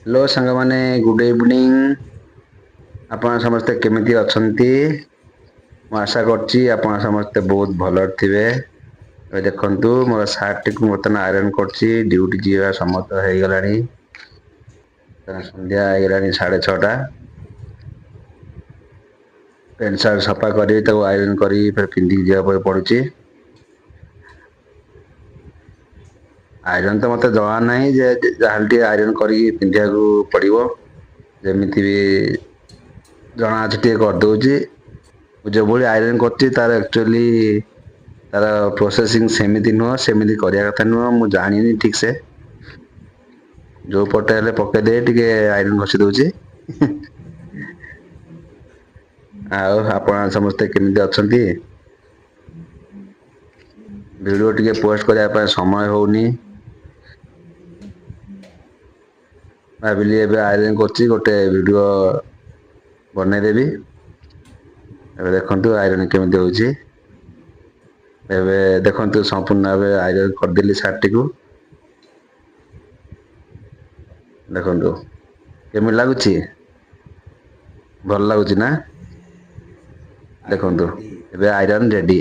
Hello सांग माने good evening. आपण समस्ते केमिति अछंती? ମୁଁ ଆଶା କରୁଛି ଆପଣ ସମସ୍ତେ ବହୁତ ଭଲରେ ଥିବେ। ଏବେ ଦେଖନ୍ତୁ ମୋର ସାର୍ଟ ଟିକୁ ବର୍ତ୍ତମାନ ଆଇରନ୍ କରୁଛି। ଡ୍ୟୁଟି ଯିବା ସମୟ ତ ହେଇଗଲାଣି। ସନ୍ଧ୍ୟା ହେଇଗଲାଣି 6:30। ପ୍ୟାଣ୍ଟ ସାର୍ଟ ସଫା କରି ତାକୁ ଆଇରନ୍ କରି ଫେରେ ପିନ୍ଧିକି ଯିବା ପାଇଁ ପଡୁଛି। ଆଇରନ୍ ତ ମତେ ଜଣା ନାହିଁ ଯେ ଯାହାହେଲେ ଟିକେ ଆଇରନ୍ କରିକି ପିନ୍ଧିବାକୁ ପଡିବ। ଯେମିତି ବି ଜଣା ଅଛି ଟିକେ କରିଦଉଛି। ମୁଁ ଯୋଉଭଳି ଆଇରନ୍ କରୁଛି ତାର ଆକ୍ଚୁଆଲି ତାର ପ୍ରୋସେସିଂ ସେମିତି ନୁହଁ, ସେମିତି କରିବା କଥା ନୁହଁ, ମୁଁ ଜାଣିନି ଠିକ ସେ। ଯୋଉ ପଟେ ହେଲେ ପକେଇ ଦେଇ ଟିକେ ଆଇରନ୍ ଘଷି ଦଉଛି। ଆଉ ଆପଣ ସମସ୍ତେ କେମିତି ଅଛନ୍ତି? ଭିଡିଓ ଟିକେ ପୋଷ୍ଟ କରିବା ପାଇଁ ସମୟ ହଉନି। ଭାବିଲି ଏବେ ଆଇରନ୍ କରୁଛି ଗୋଟେ ଭିଡିଓ ବନେଇଦେବି। ଏବେ ଦେଖନ୍ତୁ ଆଇରନ୍ କେମିତି ହଉଛି। ଏବେ ଦେଖନ୍ତୁ ସମ୍ପୂର୍ଣ୍ଣ ଭାବେ ଆଇରନ୍ କରିଦେଲି ସାର୍ଟଟିକୁ। ଦେଖନ୍ତୁ କେମିତି ଲାଗୁଛି? ଭଲ ଲାଗୁଛି ନା? ଦେଖନ୍ତୁ ଏବେ ଆଇରନ୍ ରେଡି।